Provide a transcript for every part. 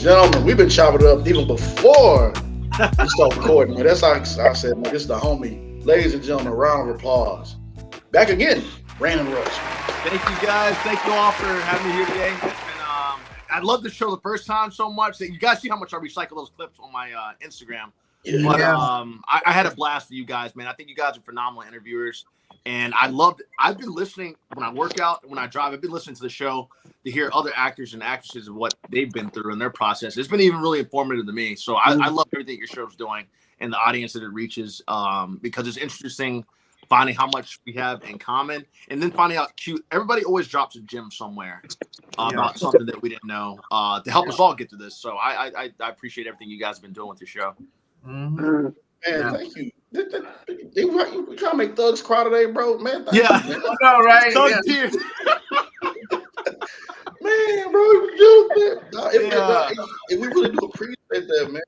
gentlemen, we've been chopping it up even before we start recording, man. That's how I said, man, this is the homie. Ladies and gentlemen, a round of applause. Back again, Brandon Rush. Thank you guys. Thank you all for having me here today. It's been, I love the show the first time so much that you guys see how much I recycle those clips on my Instagram. Yeah. But I had a blast with you guys, man. I think you guys are phenomenal interviewers. And I've been listening when I work out, when I drive, I've been listening to the show to hear other actors and actresses and what they've been through in their process. It's been even really informative to me. So I love everything your show's doing and the audience that it reaches, because it's interesting finding how much we have in common and then finding out everybody always drops a gem somewhere about something that we didn't know to help us all get to this. So I appreciate everything you guys have been doing with the show. Man, thank you. You trying to make thugs cry today, bro? Man, thank you, man. I know, right? Man, bro, if we really do appreciate that, man.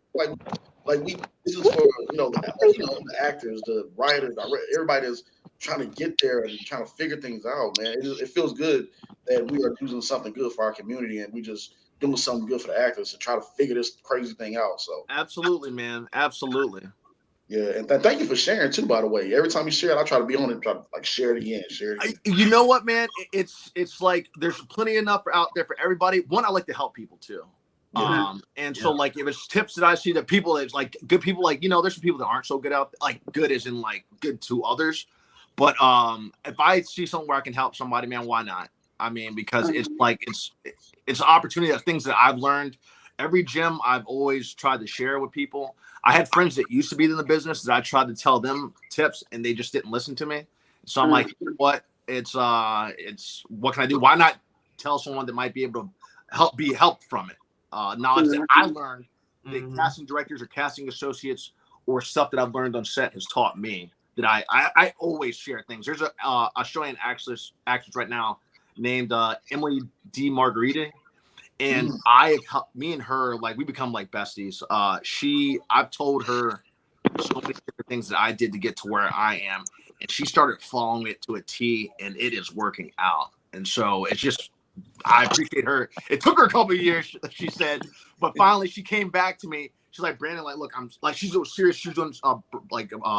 Like this is for the actors, the writers, everybody that's trying to get there and trying to figure things out, man. It feels good that we are doing something good for our community and we just doing something good for the actors to try to figure this crazy thing out. So absolutely, man, absolutely. Yeah, and thank you for sharing too. By the way, every time you share it, I try to be on it, try to share it again. You know what, man? It's like there's plenty enough out there for everybody. One, I like to help people too. So like if it's tips that I see that people that's like good people, like there's some people that aren't so good out, like good as in like good to others. But if I see something where I can help somebody, man, why not? I mean, because it's like it's an opportunity of things that I've learned. Every gym I've always tried to share with people. I had friends that used to be in the business that I tried to tell them tips and they just didn't listen to me. So I'm like, you know what? It's what can I do? Why not tell someone that might be able to be helped from it? Knowledge that I learned that casting directors or casting associates or stuff that I've learned on set has taught me that I always share things. There's a Australian actress right now named Emily D. Margarita. And me and her, like we become like besties. I've told her so many different things that I did to get to where I am, and she started following it to a T, and it is working out. And so it's just, I appreciate her. It took her a couple of years, she said, but finally she came back to me. She's like, Brandon, like, look, I'm like, she's so serious. She's doing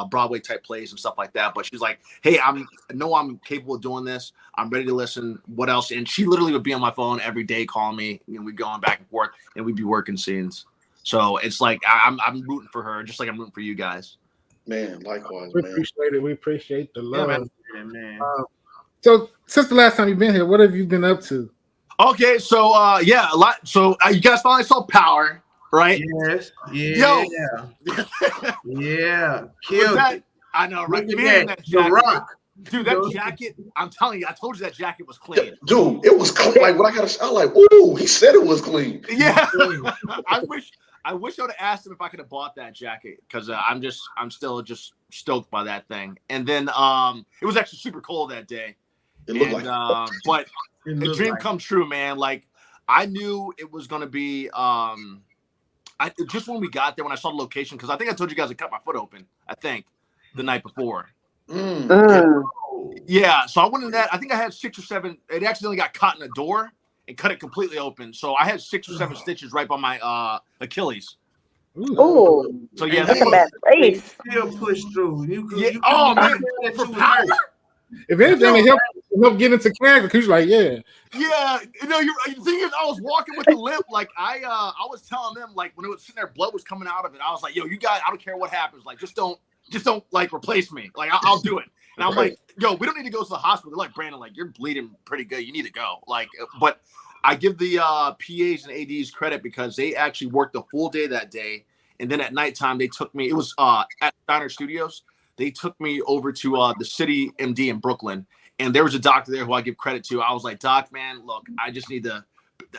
Broadway type plays and stuff like that. But she's like, hey, I know I'm capable of doing this. I'm ready to listen. What else? And she literally would be on my phone every day, calling me, and we'd going back and forth, and we'd be working scenes. So it's like I'm rooting for her, just like I'm rooting for you guys. Man, likewise, we man. Appreciate it. We appreciate the love. Yeah, man. So since the last time you've been here, what have you been up to? Okay, so a lot. So you guys finally saw Power. Right? Yes. Yeah. Yeah. Killed it. I know, right? Man, that jacket. Rock. Dude, that jacket, I'm telling you, I told you that jacket was clean. Dude, it was clean. Like, when I was like, ooh, he said it was clean. Yeah. I wish I would have asked him if I could have bought that jacket because I'm still just stoked by that thing. And then it was actually super cold that day. It looked like but the dream come true, man. Like, I knew it was going to be just when we got there, when I saw the location, because I think I told you guys I cut my foot open, I think, the night before. Yeah, so I went in that. I think I had 6 or 7. It accidentally got caught in the door and cut it completely open. So I had 6 or 7 stitches right by my Achilles. Oh, so yeah, that's a bad place. Still push through. Oh man, for Power. If anything, it help get into character. Cause you're like, yeah, you know, you're thinking. I was walking with the limp, like I was telling them, like when it was sitting there, blood was coming out of it. I was like, yo, you guys, I don't care what happens, like just don't like replace me, like I'll do it. And I'm like, yo, we don't need to go to the hospital. They're like, Brandon, like you're bleeding pretty good, you need to go. Like, but I give the PAs and ADs credit because they actually worked the full day that day, and then at nighttime they took me. It was at Steiner Studios. They took me over to the City MD in Brooklyn, and there was a doctor there who I give credit to. I was like, Doc, man, look, I just need to,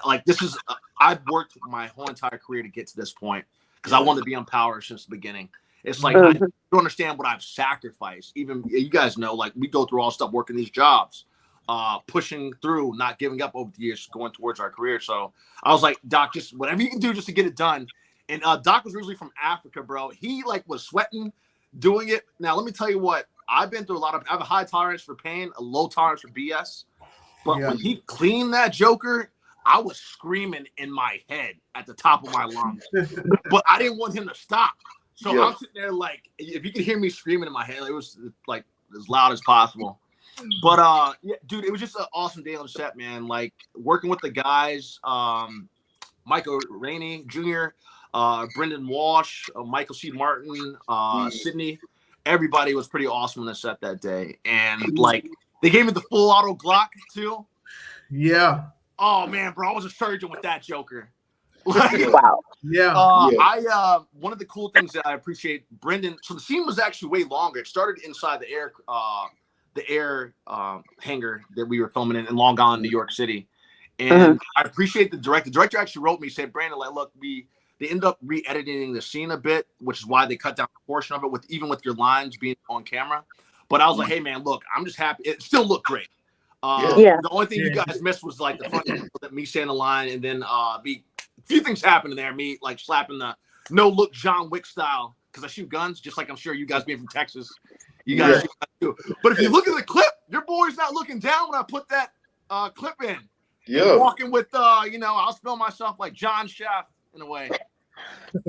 like, this is, I've worked my whole entire career to get to this point because I wanted to be on Power since the beginning. It's like, I don't understand what I've sacrificed. Even you guys know, like, we go through all stuff working these jobs, pushing through, not giving up over the years, going towards our career. So I was like, Doc, just whatever you can do just to get it done. And Doc was originally from Africa, bro. He like was sweating doing it. Now, let me tell you what, I've been through I have a high tolerance for pain, a low tolerance for BS. But when he cleaned that Joker, I was screaming in my head at the top of my lungs, but I didn't want him to stop. So I'm sitting there like, if you could hear me screaming in my head, it was like as loud as possible. But yeah, dude, it was just an awesome day on set, man. Like working with the guys, Michael Rainey Jr., Brendan Walsh, Michael C. Martin, Sydney. Everybody was pretty awesome on the set that day, and like they gave me the full auto Glock too. Yeah. Oh man, bro, I was a surgeon with that Joker. Like, Wow. Yeah. I one of the cool things that I appreciate, Brendan. So the scene was actually way longer. It started inside the air hangar that we were filming in Long Island, New York City. And I appreciate the director. The director actually wrote me, said, Brandon, like, look, they end up re-editing the scene a bit, which is why they cut down a portion of it with your lines being on camera. But I was like, hey man, look, I'm just happy. It still looked great. The only thing you guys missed was like the front that me saying the line, and then a few things happened in there. Me like slapping the no look John Wick style because I shoot guns, just like I'm sure you guys being from Texas, you guys shoot guns too. But if you look at the clip, your boy's not looking down when I put that clip in. Yeah, walking with I'll spell myself like John Chef in a way.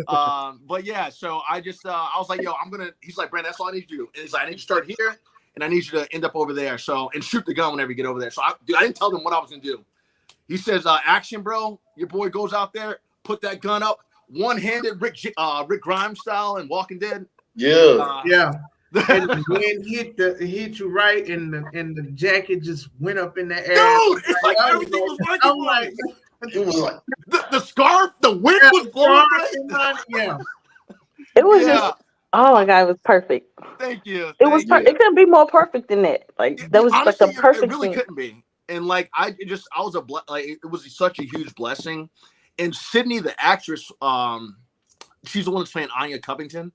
But yeah, so I just I was like, yo, he's like, Brandon, that's all I need you to do. And he's like, I need you to start here and I need you to end up over there. So, and shoot the gun whenever you get over there. So I didn't tell them what I was gonna do. He says, action, bro. Your boy goes out there, put that gun up, one-handed Rick Grimes style and Walking Dead. Yeah. And the wind hit you right, and the jacket just went up in the air. Dude, it's like everything was working. It was like the scarf, the wind was blowing. Yeah. It was just, oh my God, it was perfect. Thank you. It was. It couldn't be more perfect than that. Like that was honestly, like a perfect. It really couldn't be. And like I was it was such a huge blessing. And Sydney, the actress, she's the one that's playing Anya Covington,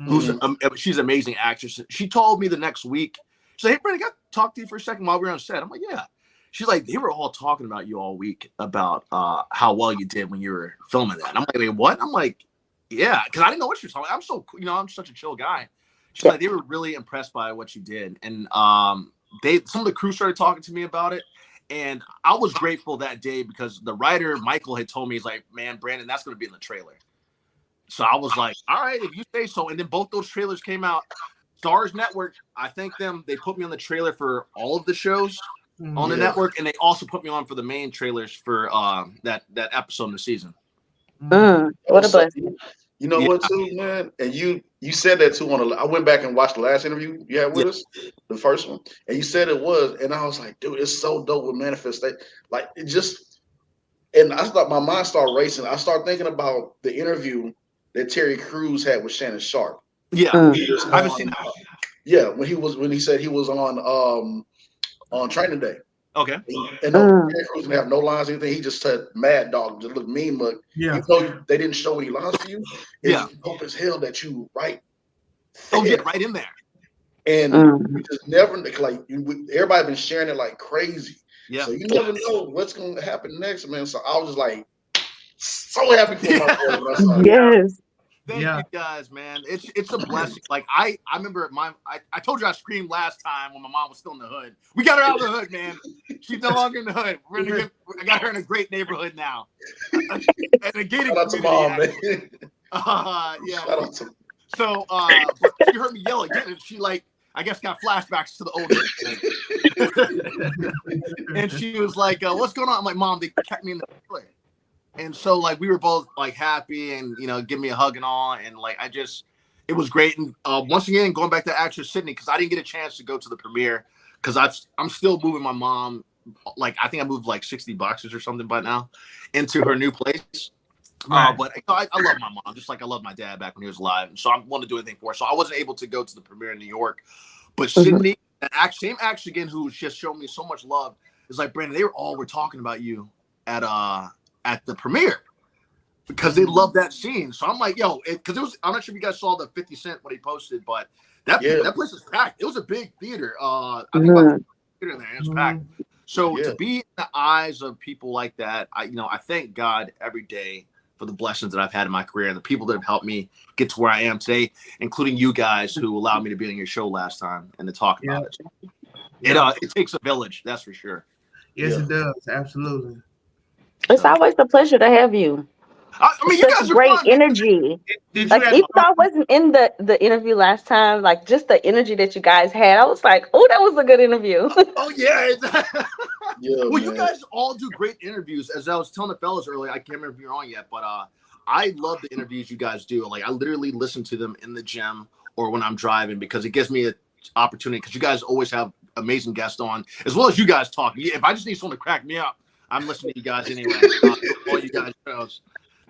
who's she's an amazing actress. She told me the next week, she's like, hey Brandon, I got to talk to you for a second while we were on set. I'm like, yeah. She's like, they were all talking about you all week about how well you did when you were filming that. And I'm like, wait, what? I'm like, yeah, because I didn't know what she was talking about. I'm so, I'm such a chill guy. She's like, they were really impressed by what you did. And some of the crew started talking to me about it. And I was grateful that day because the writer, Michael, had told me, he's like, man, Brandon, that's going to be in the trailer. So I was like, all right, if you say so. And then both those trailers came out. Stars Network, I thank them. They put me on the trailer for all of the shows on the network. And they also put me on for the main trailers for that episode in the season. What a blessing. You know what, too, man? And you said that too I went back and watched the last interview you had with us, the first one, and you said it was, and I was like, dude, it's so dope with manifestation. Like it just, and I thought my mind started racing. I started thinking about the interview that Terry Crews had with Shannon Sharp. Yeah, I haven't seen that. Yeah, when he said he was on Training Day. Okay. And Terry Crews didn't have no lines or anything. He just said Mad Dog, just looked mean, but you know they didn't show any lines for you. It's dope as hell that you right. Oh yeah, right in there. And you just never like everybody been sharing it like crazy. Yeah. So you never know what's gonna happen next, man. So I was just like so happy for my boy. Yes. Thank you guys, man. It's a blessing. Like I remember I told you I screamed last time when my mom was still in the hood. We got her out of the hood, man. She's no longer in the hood. I got her in a great neighborhood now. And a gated community. Yeah. So but she heard me yell again, and she I guess got flashbacks to the old and she was like, what's going on? I'm like, Mom, they kept me in the hood. And so we were both happy and give me a hug and all, and it was great. And once again, going back to actress Sydney, because I didn't get a chance to go to the premiere because I'm still moving my mom. I think I moved 60 boxes or something by now into her new place. Right. But I love my mom just like I loved my dad back when he was alive, and so I wanted to do anything for her. So I wasn't able to go to the premiere in New York. But Sydney, same actress again, who just showed me so much love, is like, Brandon, they were talking about you at the premiere because they love that scene. So I'm like, yo, because I'm not sure if you guys saw the 50 Cent what he posted, but that place was packed. It was a big theater. I think about theater in there, and it was packed. So to be in the eyes of people like that, I thank God every day for the blessings that I've had in my career and the people that have helped me get to where I am today, including you guys who allowed me to be on your show last time and to talk about it. It takes a village, that's for sure. Yes, it does. Absolutely. It's always a pleasure to have you. I mean, you Such guys are great fun, man. energy. Did you Like have even though I wasn't in the interview last time, like just the energy that you guys had, I was like, oh, that was a good interview. Oh yeah. Yeah, Well, you man. guys all do great interviews. As I was telling the fellas earlier, I can't remember if you're on yet, but I love the interviews you guys do. Like I literally listen to them in the gym or when I'm driving because it gives me an opportunity. Because you guys always have amazing guests on, as well as you guys talk. If I just need someone to crack me up, I'm listening to you guys anyway. All you guys shows.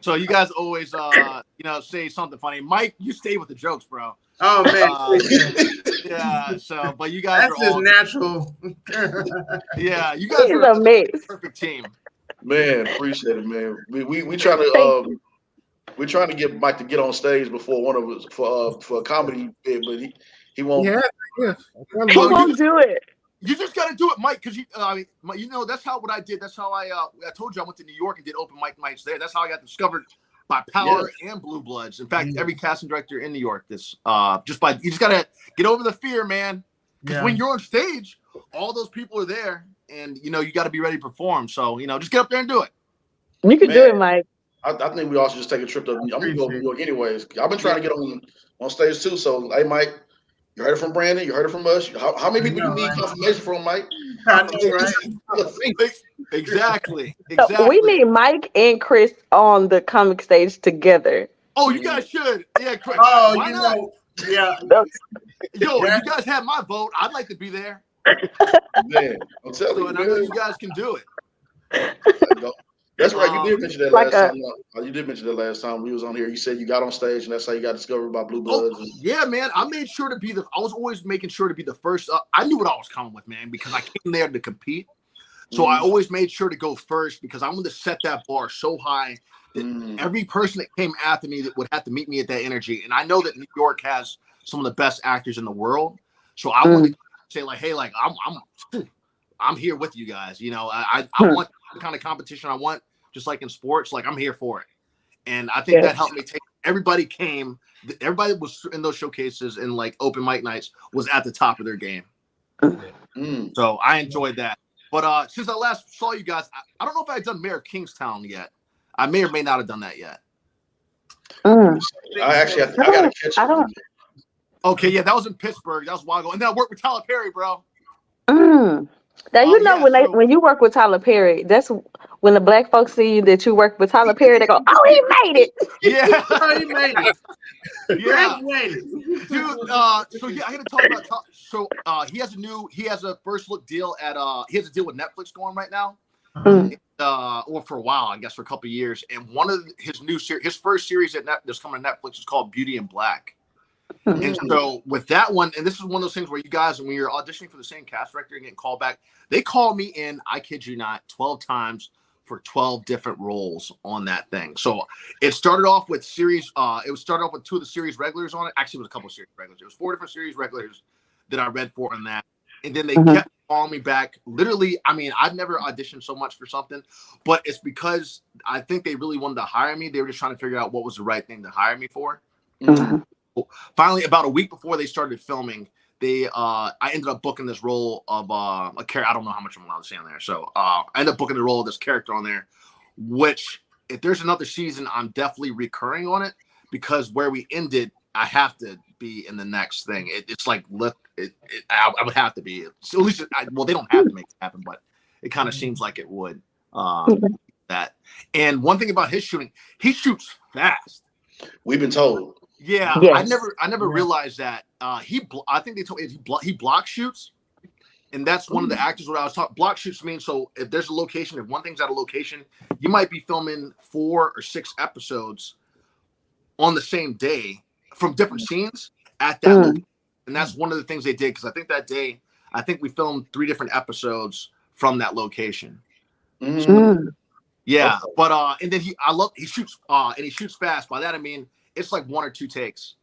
So you guys always, say something funny. Mike, you stay with the jokes, bro. Oh man, Yeah. So, but you guys that's are just all natural. Yeah, you guys He's are a mess. a perfect team. Man, appreciate it, man. We trying Thank to we're trying to get Mike to get on stage before one of us for a comedy bit, but he won't. Yeah, yes. He Oh, won't do it. you just got to do it, Mike, because that's what I did. That's how I told you I went to New York and did open mic nights there. That's how I got discovered by Power and Blue Bloods. In fact, every casting director in New York, you just gotta get over the fear, man. Because when you're on stage, all those people are there, and you got to be ready to perform. So just get up there and do it. You can do Man, it, Mike. I think we all should just take a trip to. I'm gonna go to New York anyways. I've been trying Yeah. to get on stage too. So hey, Mike, you heard it from Brandon. You heard it from us. How many people you need confirmation from, Mike? I know, right? Exactly. So we need Mike and Chris on the comic stage together. Oh, you guys should. Yeah, Chris. Oh, Why not? yeah. Yo, if you guys had my vote, I'd like to be there. Man, I'm telling So, you, and I know you guys can do it. That's right. You did mention that Like last time. You did mention that last time we was on here. You said you got on stage, and that's how you got discovered by Blue Bloods. Yeah, man. I made sure to be I was always making sure to be the first. I knew what I was coming with, man, because I came there to compete. So I always made sure to go first because I wanted to set that bar so high that every person that came after me that would have to meet me at that energy. And I know that New York has some of the best actors in the world. So I wanted to say like, hey, like I'm here with you guys. I want the kind of competition I want, just like in sports. Like I'm here for it. And I think that helped me take. Everybody was in those showcases and like open mic nights was at the top of their game. So I enjoyed that. But since I last saw you guys, I don't know if I had done Mayor of Kingstown yet. I may or may not have done that yet. I gotta catch it. Okay, yeah, that was in Pittsburgh. That was a while ago. And then I worked with Tyler Perry, bro. Now when you work with Tyler Perry, that's when the black folks see that you work with Tyler Perry, they go, "Oh, he made it!" Yeah, he made it. Yeah, Graduated. dude. So yeah, I got to talk about. So he has a first look deal he has a deal with Netflix going right now. Or for a while, I guess for a couple of years. And one of his first series that's coming to Netflix is called Beauty in Black. And so with that one, and this is one of those things where you guys, when you're auditioning for the same cast director and getting called back, they call me in, I kid you not, 12 times for 12 different roles on that thing. So it started off with started off with 2 of the series regulars on it. Actually, it was a couple of series regulars. It was 4 different series regulars that I read for on that. And then they kept calling me back. Literally, I mean, I've never auditioned so much for something, but it's because I think they really wanted to hire me. They were just trying to figure out what was the right thing to hire me for. Finally, about a week before they started filming, I ended up booking this role of a character. I don't know how much I'm allowed to say on there. So I ended up booking the role of this character on there, which if there's another season, I'm definitely recurring on it because where we ended, I have to be in the next thing. It's like I would have to be. So at least they don't have to make it happen, but it kind of seems like it would. That. And one thing about his shooting, he shoots fast. We've been told. Yeah, Yes. I never realized that. I think they told me he block shoots, and that's one of the actors. What I was talking, block shoots mean so if there's a location, if one thing's at a location, you might be filming 4 or 6 episodes on the same day from different scenes at that location. And that's one of the things they did because I think that day, we filmed 3 different episodes from that location. Yeah, but and then he shoots and he shoots fast. By that I mean it's like 1 or 2 takes,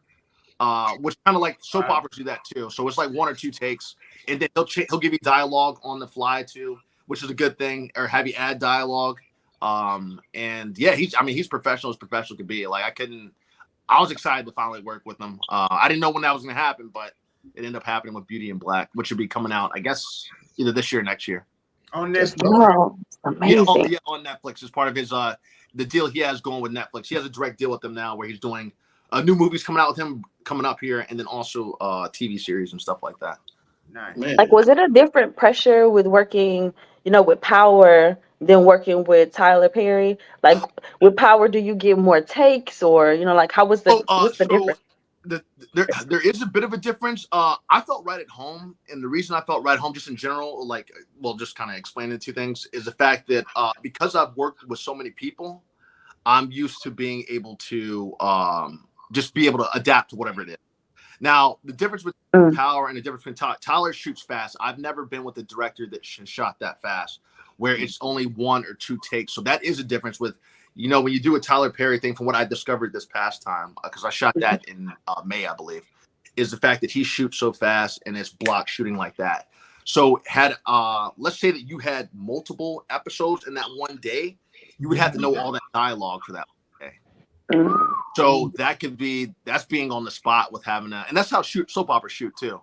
which kind of like soap operas do that too. So it's like 1 or 2 takes, and then he'll give you dialogue on the fly too, which is a good thing, or have you add dialogue. And yeah, he's professional as professional could be. Like I was excited to finally work with him. I didn't know when that was going to happen, but it ended up happening with Beauty in Black, which should be coming out, I guess, either this year or next year. On That's Netflix. dope. Oh, amazing. Yeah, on Netflix as part of his the deal he has going with Netflix. He has a direct deal with them now where he's doing new movies coming out with him coming up here, and then also TV series and stuff like that. Nice. Man. Like, was it a different pressure with working, with Power than working with Tyler Perry? Like, with Power, do you get more takes, or like, how was what's the So difference? there is a bit of a difference. I felt right at home, and the reason I felt right at home, just in general, like, well, just kind of explaining two things, is the fact that because I've worked with so many people, I'm used to being able to just be able to adapt to whatever it is. Now, the difference between Mm. Power and the difference between Tyler shoots fast. I've never been with a director that shot that fast, where it's only one or two takes. So that is a difference with, when you do a Tyler Perry thing, from what I discovered this past time, because I shot that in May, I believe, is the fact that he shoots so fast and it's block shooting like that. So let's say that you had multiple episodes in that one day, you would have to know all that dialogue for that day. Mm. So that's being on the spot with having and that's how soap operas shoot too.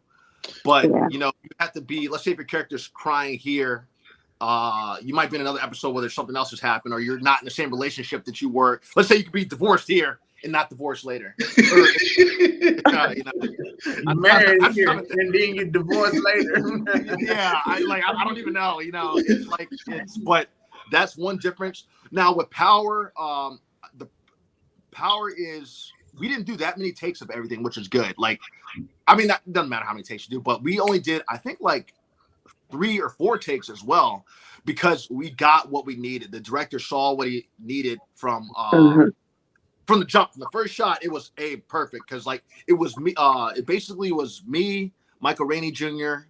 But Yeah. you have to be, let's say if your character's crying here, you might be in another episode where there's something else has happened, or you're not in the same relationship that you were. Let's say you could be divorced here and not divorced later. Or, You married here and then you divorce later. Yeah, I don't even know. But that's one difference. Now with Power, the Power is, we didn't do that many takes of everything, which is good. Like, I mean, that doesn't matter how many takes you do, but we only did, I think, like 3 or 4 takes as well, because we got what we needed. The director saw what he needed from the jump. From the first shot, it was perfect, because like it was me. It basically was me, Michael Rainey Jr.,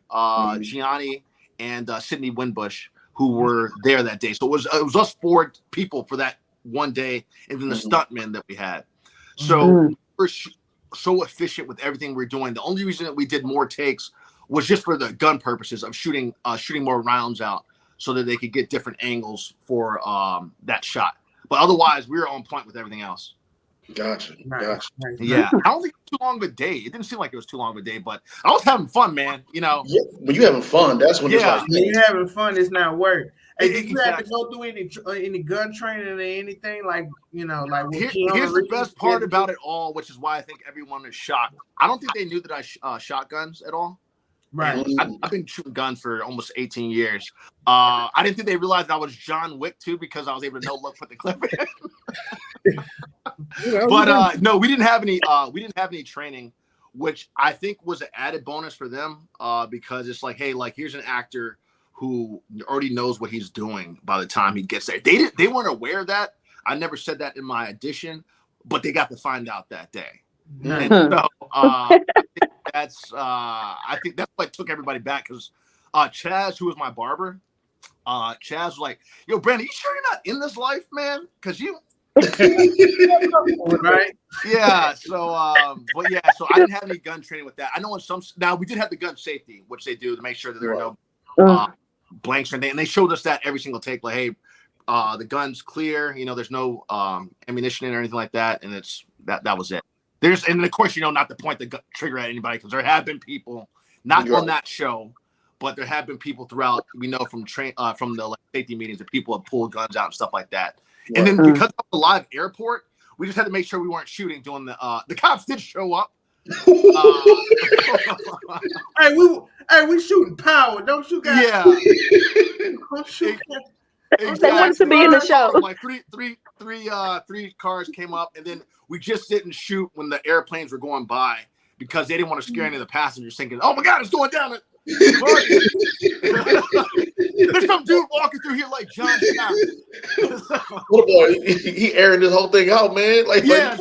Gianni, and Sidney Winbush, who were there that day. So it was us 4 people for that one day, and then the stuntmen that we had. So we're so efficient with everything we're doing. The only reason that we did more takes was just for the gun purposes of shooting more rounds out, so that they could get different angles for that shot. But otherwise, we were on point with everything else. Gotcha. Nice. Yeah, I don't think it was too long of a day. It didn't seem like it was too long of a day, but I was having fun, man. Yeah, when you having fun, that's when it's like, when you're having fun, it's not work. Hey, did you have to Exactly. go through any gun training or anything? Like, like what Here's Keanu the Reeves best part about it all, which is why I think everyone is shocked. I don't think they knew that I shot guns at all. Right. I've been shooting guns for almost 18 years. I didn't think they realized I was John Wick too, because I was able to put the clip in. But no, we didn't have any training, which I think was an added bonus for them, because it's like, hey, like, here's an actor who already knows what he's doing by the time he gets there. They weren't aware of that. I never said that in my audition, but they got to find out that day. And so I think that's what took everybody back, because Chaz, who was my barber, Chaz was like, "Yo, Brandon, you sure you're not in this life, man? Because you." Right. Yeah. So, but yeah. So I didn't have any gun training with that. I know now we did have the gun safety, which they do to make sure that there are no blanks or anything, and they showed us that every single take. Like, hey, the gun's clear. There's no ammunition in or anything like that, and it's that was it. And of course, not to point the trigger at anybody, because there have been people not on that show, but there have been people throughout. We know from the safety meetings that people have pulled guns out and stuff like that. And then because of the live airport, we just had to make sure we weren't shooting during the cops did show up. Hey, we shooting Power. Don't shoot guys. Yeah. Don't shoot guys. They wanted to be in the show. Like three cars came up, and then we just didn't shoot when the airplanes were going by, because they didn't want to scare any of the passengers, thinking, "Oh my God, it's going down." There's some dude walking through here like John Shaft. What boy? He airing this whole thing out, man. Like, yeah.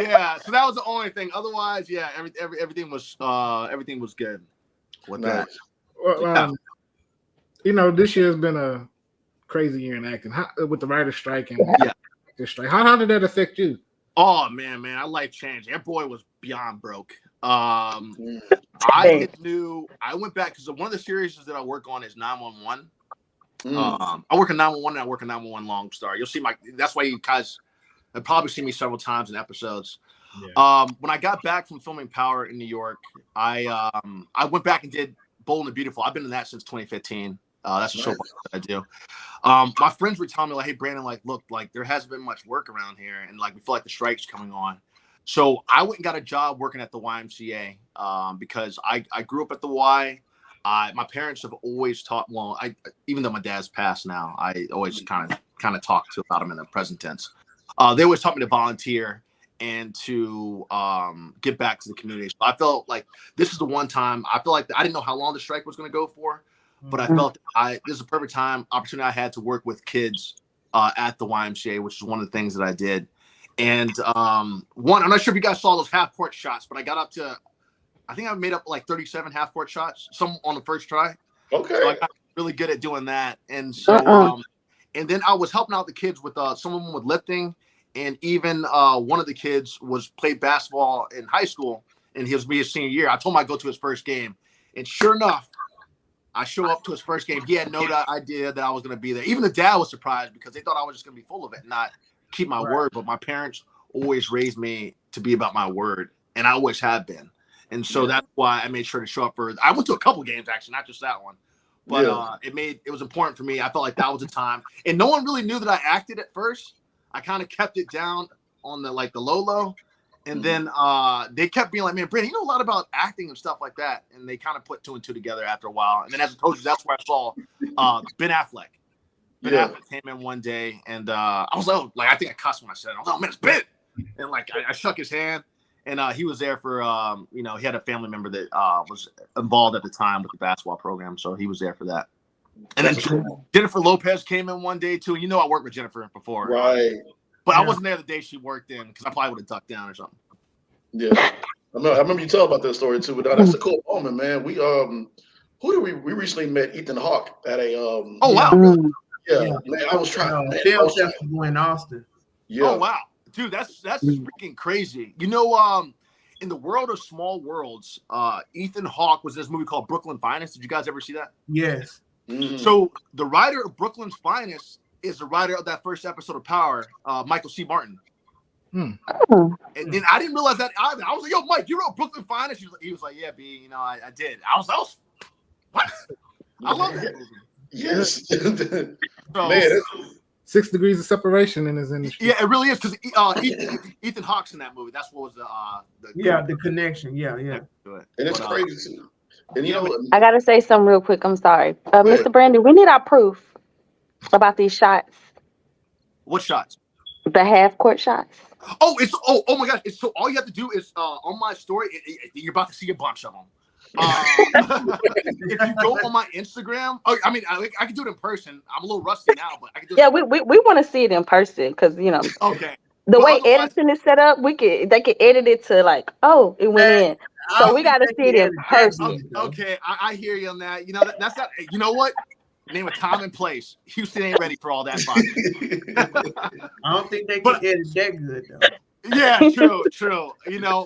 Yeah. So that was the only thing. Otherwise, yeah, everything was good with that. Well, this year has been a crazy year in acting. With the writer's strike and the strike. How did that affect you? Oh man, our life changed. That boy was beyond broke. I went back because one of the series that I work on is 911. I work on 911 and I work on 911 Long Star. You'll see that's why you guys have probably seen me several times in episodes. Yeah. When I got back from filming Power in New York, I went back and did Bold and Beautiful. I've been in that since 2015. That's a soap opera that I do. My friends were telling me like, hey, Brandon, like, look, like there hasn't been much work around here, and like we feel like the strike's coming on. So I went and got a job working at the YMCA because I grew up at the Y. My parents have always taught. Well, even though my dad's passed now, I always kind of talk about him in the present tense. They always taught me to volunteer and to give back to the community. So I felt like this is the one time I feel like I didn't know how long the strike was going to go for, but I felt this is a perfect opportunity I had to work with kids at the YMCA, which is one of the things that I did. And I'm not sure if you guys saw those half court shots, but I got up to, I think I made up like 37 half court shots, some on the first try. Okay. So I got really good at doing that. And so, and then I was helping out the kids with some of them with lifting. And even one of the kids played basketball in high school, and he was his senior year. I told him I'd go to his first game. And sure enough, I show up to his first game. He had no idea that I was going to be there. Even the dad was surprised because they thought I was just going to be full of it and not keep my word. But my parents always raised me to be about my word, and I always have been. And so that's why I made sure to show up for. I went to a couple games actually, not just that one. But it was important for me. I felt like that was the time, and no one really knew that I acted at first. I kind of kept it down on the low, and then they kept being like, "Man, Brandon, you know a lot about acting and stuff like that." And they kind of put two and two together after a while. And then, as I told you, that's where I saw Ben Affleck. Ben Affleck came in one day, and I was like, I think I cussed when I said it. I was like, "Oh man, it's Ben!" And like I shook his hand, and he was there for he had a family member that was involved at the time with the basketball program, so he was there for that. And then Jennifer Lopez came in one day too. And I worked with Jennifer before, right? But I wasn't there the day she worked in because I probably would have ducked down or something. Yeah, I remember you tell about that story too. But that's a cool moment, man. We we recently met Ethan Hawke at a oh wow, yeah. Man, I was trying. Sales festival in Austin. Yeah. Oh wow, dude, that's freaking crazy. In the world of small worlds, Ethan Hawke was in this movie called Brooklyn Finest. Did you guys ever see that? Yes. Mm-hmm. So the writer of Brooklyn's Finest is the writer of that first episode of Power, Michael C. Martin. And I didn't realize that either. I was like, "Yo, Mike, you wrote Brooklyn Finest?" He was like, "Yeah, B, I did." I was like, "What?" I love that movie. Yes. So, man, 6 degrees of separation in his industry. Yeah, it really is because Ethan Hawke's in that movie. That's what was the connection. Yeah. And it's crazy too. And I gotta say something real quick. I'm sorry, Mr. Brandon. We need our proof about these shots. What shots? The half court shots. Oh, oh my gosh! So all you have to do is on my story. You're about to see a bunch of them. If you go on my Instagram, I can do it in person. I'm a little rusty now, but I can do it. Yeah, we want to see it in person because Okay. The way editing is set up, they can edit it to like, oh, it went in. So we got to see it in person. Okay, I hear you on that. That's not. You know what? Name a time and place. Houston ain't ready for all that fun. I don't think they can edit that good though. Yeah, true.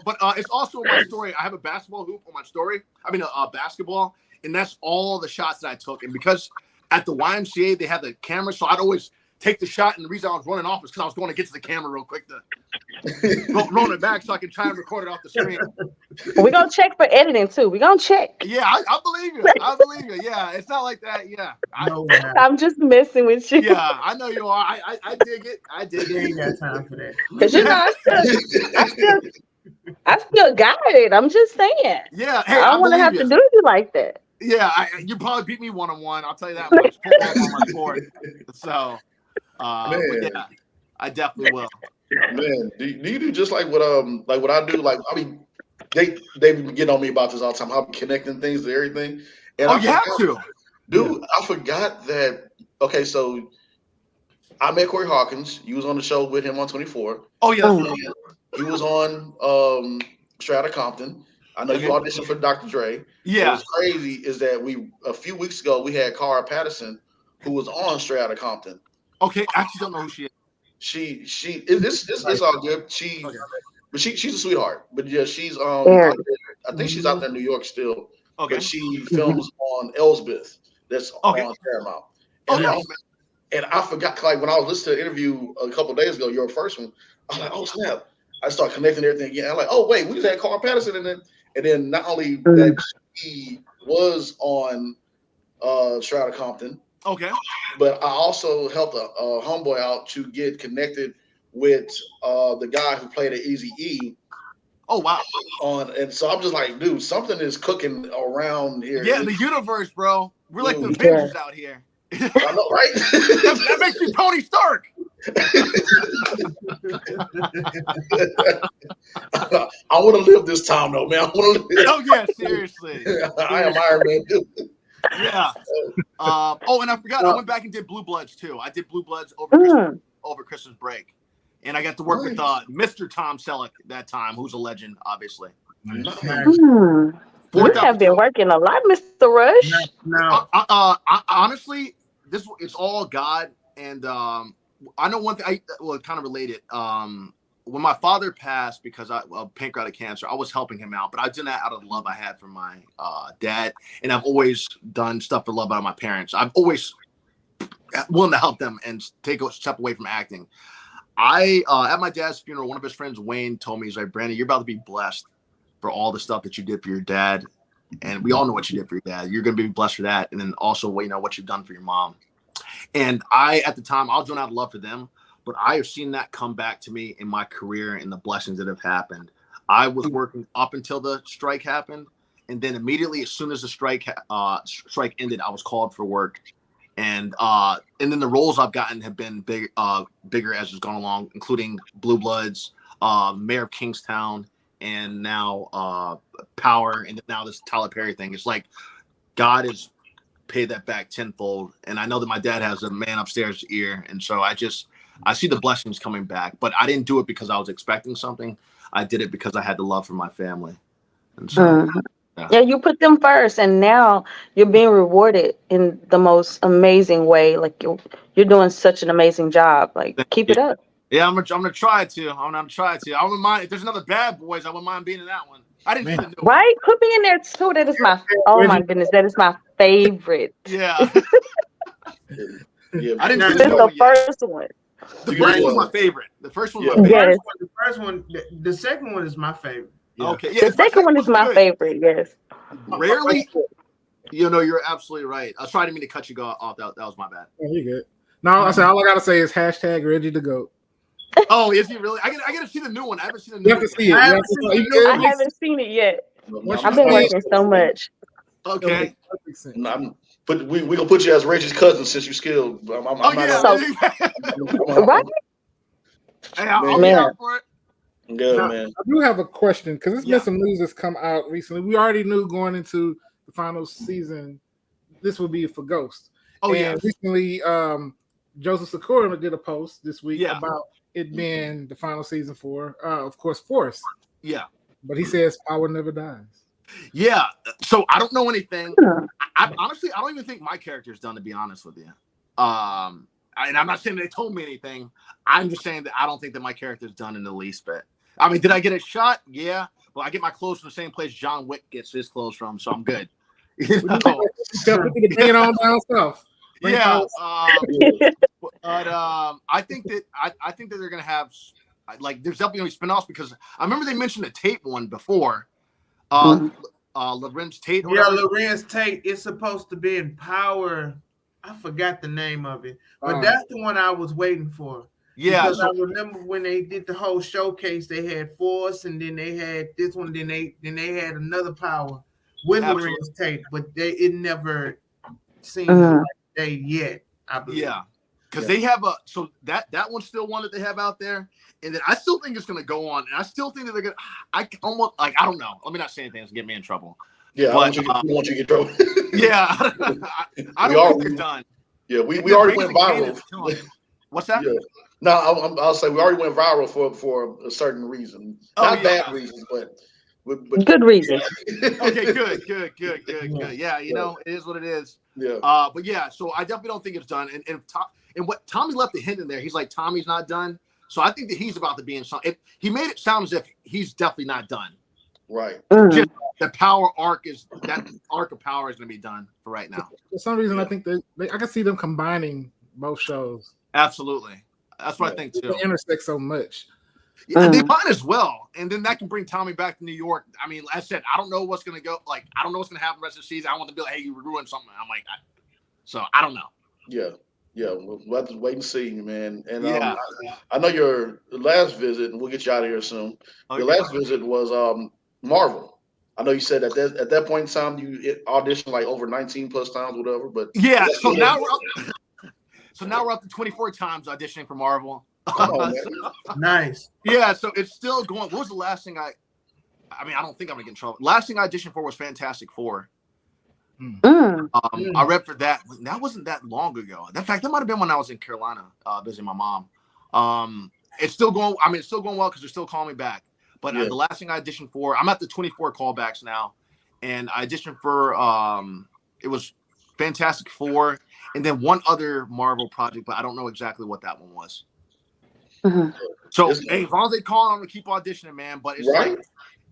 But it's also in my story. I have a basketball hoop on my story. Basketball, and that's all the shots that I took. And because at the YMCA they have the camera, so I'd always take the shot. And the reason I was running off is because I was going to get to the camera real quick to roll it back so I can try and record it off the screen. We're gonna check for editing too. We're gonna check. Yeah, I believe you. Yeah, it's not like that. Yeah, I'm just messing with you. Yeah, I know you are. I dig it. You ain't got time for that. Because I still got it. I'm just saying. Yeah, hey, I don't want to have to do you like that. Yeah, you probably beat me 1-on-1. I'll tell you that much. On my court. So, but yeah, I definitely will. Man, do you do just like what I do? Like, they be getting on me about this all the time. How I'm connecting things to everything. And you have to, dude. Yeah. I forgot that. Okay, so I met Corey Hawkins. You was on the show with him on 24. Oh yeah, he was on Straight Outta Compton. I know you auditioned for Dr. Dre. Yeah. What's crazy is that a few weeks ago we had Cara Patterson, who was on Straight Outta Compton. Okay, I actually don't know who she is. It's all good. But she's a sweetheart. But yeah, she's out there, I think she's out there in New York still. Okay. But she films on Elsbeth. That's on Paramount. And I forgot, like when I was listening to the interview a couple of days ago, your first one, I was like, oh snap. I started connecting everything again. I'm like, oh wait, we just had Carl Patterson in it. And then not only that she was on Shroud of Compton. Okay. But I also helped a homeboy out to get connected with the guy who played at Easy E. Oh wow. And so I'm just like, dude, something is cooking around here. Yeah, the universe, bro. We're like the Dude. Avengers out here. I know, right? that makes you Tony Stark. I want to live this time, though, man. I want to live. Oh yeah, seriously. I am Iron Man, dude. Yeah. Oh, and I forgot. I went back and did Blue Bloods too. I did Blue Bloods over Christmas break, and I got to work with Mr. Tom Selleck that time, who's a legend, obviously. Nice. You have been working a lot, Mr. Rush. No. Honestly, it's all God, and I know one thing. Kind of related. When my father passed because of pancreatic cancer, I was helping him out, but I did that out of the love I had for my dad, and I've always done stuff for love out of my parents. I'm always willing to help them and take a step away from acting. At my dad's funeral, one of his friends, Wayne, told me, he's like, Brandon, you're about to be blessed for all the stuff that you did for your dad, and we all know what you did for your dad. You're going to be blessed for that, and then also, what you've done for your mom. And at the time, I was doing out of love for them. But I have seen that come back to me in my career and the blessings that have happened. I was working up until the strike happened. And then immediately, as soon as the strike ended, I was called for work. And then the roles I've gotten have been bigger as it's gone along, including Blue Bloods, Mayor of Kingstown, and now Power. And now this Tyler Perry thing. It's like God has paid that back tenfold. And I know that my dad has a man upstairs ear. And so I see the blessings coming back, but I didn't do it because I was expecting something. I did it because I had the love for my family. And so, yeah, you put them first, and now you're being rewarded in the most amazing way. Like you're doing such an amazing job. Like keep it up. Yeah, I'm gonna try to. I wouldn't mind if there's another Bad Boys. I wouldn't mind being in that one. I didn't see the new one. Right? Put me in there too. That is my my goodness, that is my favorite. Yeah. Yeah, I didn't see It's the first one. The first one's my favorite. The first one's my favorite. Yes. The first one, the second one is my favorite. Yeah. Okay. Yeah, The second one is my favorite. Yes. Rarely, you're absolutely right. I was trying to mean to cut you off. That was my bad. Oh, you good? No, I said all I gotta say is hashtag Reggie the GOAT. Oh, is he really? I gotta see the new one. I haven't seen the new You one. have to see it. I haven't seen it yet. I've been working so much. Okay. But we gonna put you as Reggie's cousin since you skilled. Right? Hey, I'll be out for it. Good, now, man. I do have a question because there's been some news that's come out recently. We already knew going into the final season this would be for Ghost. Recently, Joseph Sikora did a post this week about it being the final season for, of course, Force. Yeah. But he says power never dies. Yeah. So I don't know anything. Honestly, I don't even think my character's done, to be honest with you. And I'm not saying they told me anything. I'm just saying that I don't think that my character's done in the least bit. I mean, did I get a shot? Yeah. Well, I get my clothes from the same place John Wick gets his clothes from, so I'm good. You know? Bring it on down south. Yeah. But I think that they're gonna have there's definitely gonna be spin-offs because I remember they mentioned a Tate one before. Lorenz Tate. Yeah, Lorenz Tate. It's supposed to be in Power. I forgot the name of it, but that's the one I was waiting for. Yeah, because I remember when they did the whole showcase, they had Force, and then they had this one, then they had another Power with Lorenz Tate, but it never seemed like they yet. I believe. Yeah, because they have that one's still one that they have out there, and then I still think it's gonna go on, and I still think that they're gonna. I almost I don't know. Let me not say anything that's gonna get me in trouble. Yeah, but, I want you to get trouble. Yeah, I don't think they're done. Yeah, we already went viral. What's that? Yeah. No, I'll say we already went viral for a certain reason. Not bad reasons, but good reasons. Okay, good. Yeah, it is what it is. Yeah. But yeah, so I definitely don't think it's done. And what Tommy left the hint in there, he's like, Tommy's not done. So I think that he's about to be in something. He made it sound as if he's definitely not done. Right. Just the power arc that arc of power is going to be done for right now. For some reason, I think I can see them combining both shows. Absolutely. That's what I think too. They intersect so much. Yeah, they might as well, and then that can bring Tommy back to New York. I mean, as I said, I don't know what's gonna go. Like, I don't know what's gonna happen the rest of the season. I want to be like, hey, you ruined something. I'm like, so I don't know. Yeah. We'll have to wait and see, man. And I know your last visit, and we'll get you out of here soon. Okay. Your last visit was Marvel. I know you said at that point in time you auditioned like over 19 plus times, whatever. But yeah, so now we're up to 24 times auditioning for Marvel. Come on, man. Nice. Yeah, so it's still going. What was the last thing I don't think I'm gonna get in trouble. Last thing I auditioned for was Fantastic Four. I read for that. That wasn't that long ago. In fact, that might have been when I was in Carolina visiting my mom. It's still going. I mean, it's still going well because they're still calling me back. But the last thing I auditioned for, I'm at the 24 callbacks now, and I auditioned for it was Fantastic Four, and then one other Marvel project, but I don't know exactly what that one was. So hey, as long as they call, I'm gonna keep auditioning, man. But it's like,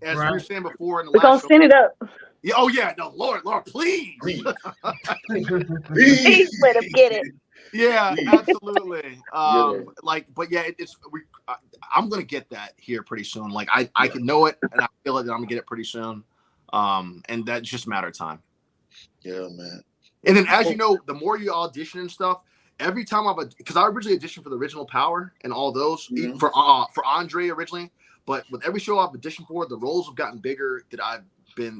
as we were saying before in the last show, send it up. Yeah, oh yeah, no, Lord, please. Please let him get it. Yeah, absolutely. But yeah, I'm gonna get that here pretty soon. Like I can know it, and I feel like I'm gonna get it pretty soon. And that's just a matter of time. Yeah, man. And then, as you know, the more you audition and stuff, every time because I originally auditioned for the original Power and all those for Andre originally, but with every show I've auditioned for, the roles have gotten bigger that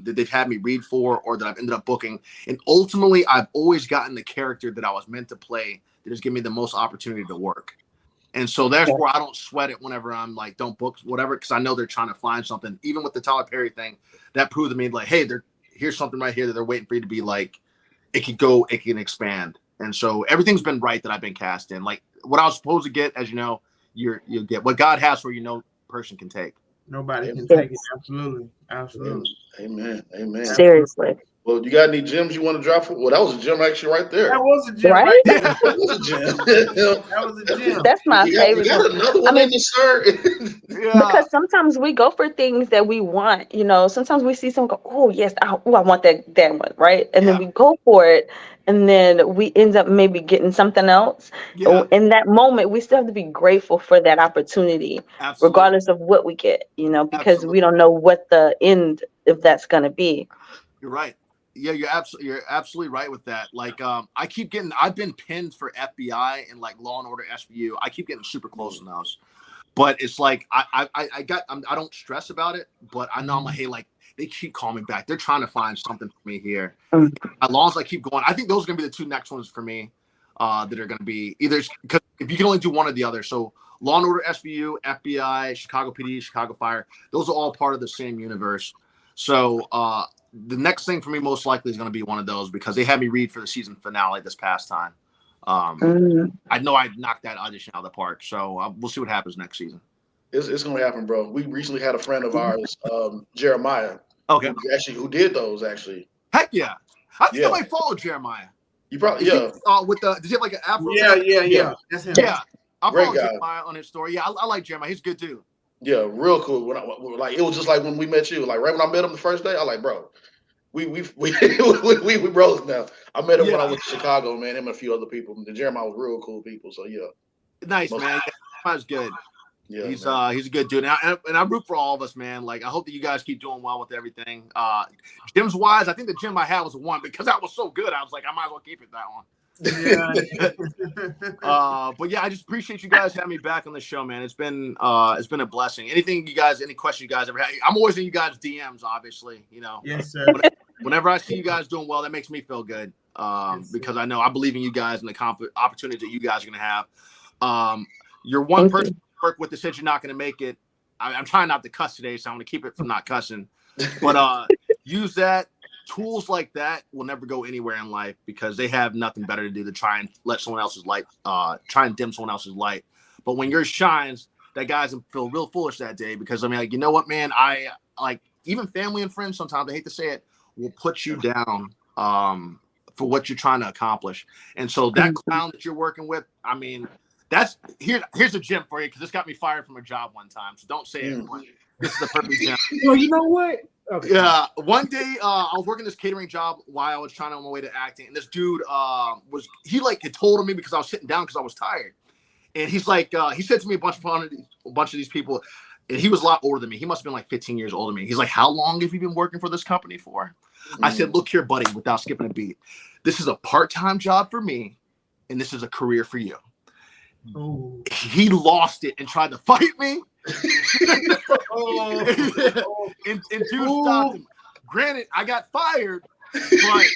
they've had me read for or that I've ended up booking. And ultimately, I've always gotten the character that I was meant to play that has given me the most opportunity to work. And so that's where I don't sweat it whenever I'm like, don't book whatever, because I know they're trying to find something. Even with the Tyler Perry thing, that proved to me like, hey, here's something right here that they're waiting for you to be like, it can expand. And so everything's been right that I've been cast in. Like what I was supposed to get, as you know, you'll get what God has for person can take. Nobody can take it. Absolutely. Amen. Seriously. Well, you got any gems you want to drop for? Well, that was a gem actually right there. That was a gem, right? Yeah. That was a gem. That was a gem. That's my favorite. You got another one in the shirt. Because sometimes we go for things that we want. You know, sometimes we see someone go, "Oh yes, I want that one," right? And then we go for it, and then we end up maybe getting something else. In that moment, we still have to be grateful for that opportunity, regardless of what we get. You know, because we don't know what the end if that's going to be. You're right. Yeah, you're absolutely right with that. Like, I've been pinned for FBI and like Law and Order SVU. I keep getting super close to those, but it's like I don't stress about it, but I know I'm like, hey, like they keep calling me back. They're trying to find something for me here. As long as I keep going, I think those are gonna be the two next ones for me that are gonna be either because if you can only do one or the other. So Law and Order SVU, FBI, Chicago PD, Chicago Fire, those are all part of the same universe. So the next thing for me most likely is going to be one of those because they had me read for the season finale this past time. I know I knocked that audition out of the park, so we'll see what happens next season. It's going to happen, bro. We recently had a friend of ours, Jeremiah, who did those actually. Heck yeah! I think I might follow Jeremiah. You probably does he have like an afro? Yeah. That's him. Yeah, I'll follow Jeremiah on his story. Yeah, I like Jeremiah. He's a good dude. Yeah, real cool. It was just like when we met you. Like right when I met him the first day, I like, bro, we bros now. I met him when I went to Chicago, man. Him and a few other people. And Jeremiah was real cool people. So yeah, nice man. Jeremiah's good. Yeah, he's a good dude, and I root for all of us, man. Like I hope that you guys keep doing well with everything. Gyms wise, I think the gym I had was a 1 because that was so good. I was like, I might as well keep it that one. But yeah, I just appreciate you guys having me back on the show, man. It's been a blessing. Any questions you guys ever had? I'm always in you guys' DMs, obviously. You know. Yes, sir. Whenever I see you guys doing well, that makes me feel good. Because I know I believe in you guys and the opportunities that you guys are gonna have. You're one person to work with that said you're not gonna make it. I'm trying not to cuss today, so I'm gonna keep it from not cussing. But use that. Tools like that will never go anywhere in life because they have nothing better to do to try and let someone else's light, try and dim someone else's light. But when yours shines, that guy's feel real foolish that day because I mean, like, you know what, man, I like even family and friends sometimes, I hate to say it, will put you down for what you're trying to accomplish. And so that clown that you're working with, I mean, here's a gem for you because this got me fired from a job one time. So don't say it. This is the perfect gem. Well, you know what? Okay. Yeah, one day I was working this catering job while I was trying on my way to acting, and this dude had told me because I was sitting down because I was tired, And he's like, he said to me a bunch of these people, and he was a lot older than me. He must have been like 15 years older than me. He's like, how long have you been working for this company for? I said, look here, buddy, without skipping a beat. This is a part-time job for me, and this is a career for you. Oh. He lost it and tried to fight me. and dude stopped him. Granted, I got fired, but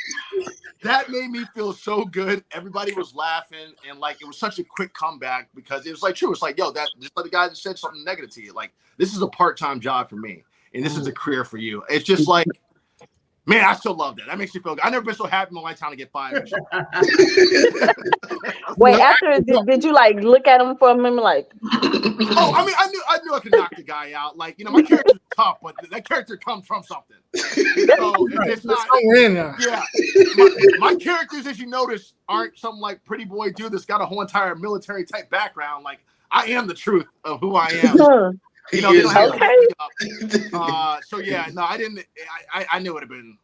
that made me feel so good. Everybody was laughing, and like it was such a quick comeback because it was like true. It's like, yo, that just like the guy that said something negative to you. Like, this is a part-time job for me, and this is a career for you. It's just like, man, I still love that. That makes me feel good. I've never been so happy in my lifetime to get fired. Wait, after did you like look at him for a minute like? Oh, I mean, I knew I could knock the guy out. Like, you know, my character's tough, but that character comes from something. So it's not. Yeah, my characters, as you notice, aren't some like pretty boy dude that's got a whole entire military type background. Like, I am the truth of who I am. You know, they don't have to pick me up. So yeah, no, I didn't. I knew it would have been.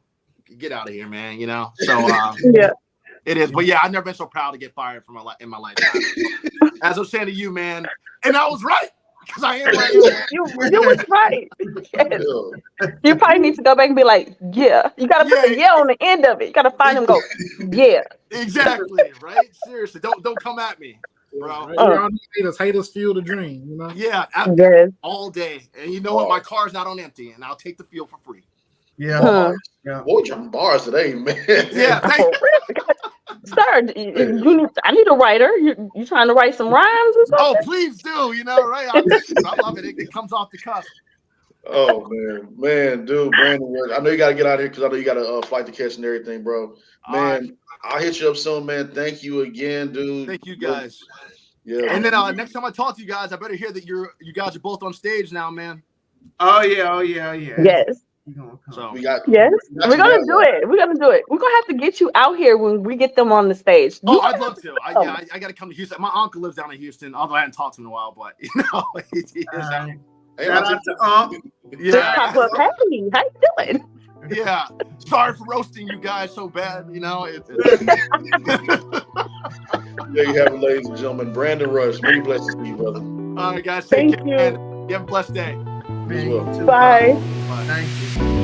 Get out of here, man. You know. So yeah, it is. But yeah, I've never been so proud to get fired from in my lifetime. As I was saying to you, man, and I was right because I am. You was right. Yes. You probably need to go back and be like, yeah. You gotta put the yeah on the end of it. You gotta find him. Go, yeah. Exactly. Right. Seriously, don't come at me. Bro, haters fuel the dream, you know. Yeah, all day, and you know what? My car's not on empty, and I'll take the fuel for free. Yeah, boy, dropping bars today, man. Yeah, sir. I need a writer. You trying to write some rhymes or something? Oh, please do. You know, right? I love it. It comes off the cuff. Oh man, dude, Brandon, I know you got to get out of here because I know you got a flight to catch and everything, bro. Man, I'll hit you up soon, man. Thank you again, dude. Thank you, guys. Yeah. And then next time I talk to you guys, I better hear that you guys are both on stage now, man. Oh yeah. Yes. So we're gonna do it. We're gonna do it. We're gonna have to get you out here when we get them on the stage. I'd love to. I got to come to Houston. My uncle lives down in Houston, although I hadn't talked to him in a while. But you know, shout out to Unc. Yeah. Pop up. Hey, how you doing? Yeah. Sorry for roasting you guys so bad. You know. There you have it, ladies and gentlemen. Brandon Rush. Many blessings to you, brother. All right, guys. Take care. You have a blessed day. As well. Bye. Thank you.